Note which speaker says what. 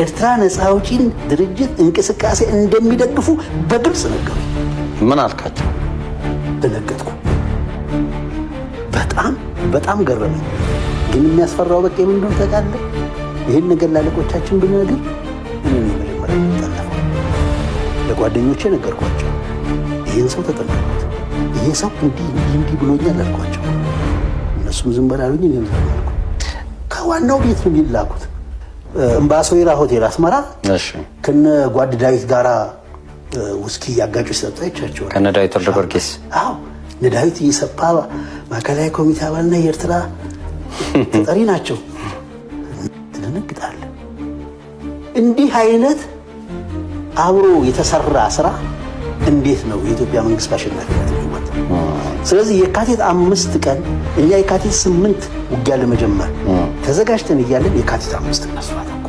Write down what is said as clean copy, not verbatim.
Speaker 1: የኤርትራ ነፃ አውጪን ድርጅት እንቅስቃሴ እንደሚደግፉ በግልጽ ነገሩ።
Speaker 2: ምን አልካቸው?
Speaker 1: ደነገጥኩ። በጣም ገረመኝ። ግን የሚያስፈራው በቃ ምን እንደሆነ ታውቃለህ? ይህን ነገር ላለቆቻችን ብንነግር እኔ መጀመሪያ ተጠለፈው። ለጓደኞቼ ነገርኳቸው። ይህን ሰው ተጠለፉት፣ ይሄ ሰው እንዲህ ብሎኛል አልኳቸው። እነሱም ዝም በላሉኝ። እኔም ዝም አልኩ። ከዋናው ቤት ነው የሚላኩት። እምባሶይራ ሆቴል አስመራ ከነ ጓድ ዳዊት ጋራ ውስኪ ያጋጩ ሲጠጡ አይቻቸዋለሁ።
Speaker 2: ከነ ዳዊት ወልደጊዮርጊስ።
Speaker 1: አዎ እነ ዳዊት ኢሰፓ ማዕከላዊ ኮሚቴ አባልና የኤርትራ ተጠሪ ናቸው። ትደነግጣለህ። እንዲህ አይነት አብሮ የተሰራ ስራ እንዴት ነው የኢትዮጵያ መንግስት በአሸናፊነት የሚወጣው? ስለዚህ የካቲት 5 ቀን እኛ የካቲት 8 ውጊያ ለመጀመር ተዘጋጅተን እያለን የካቲት 5 እናስፋታ እኮ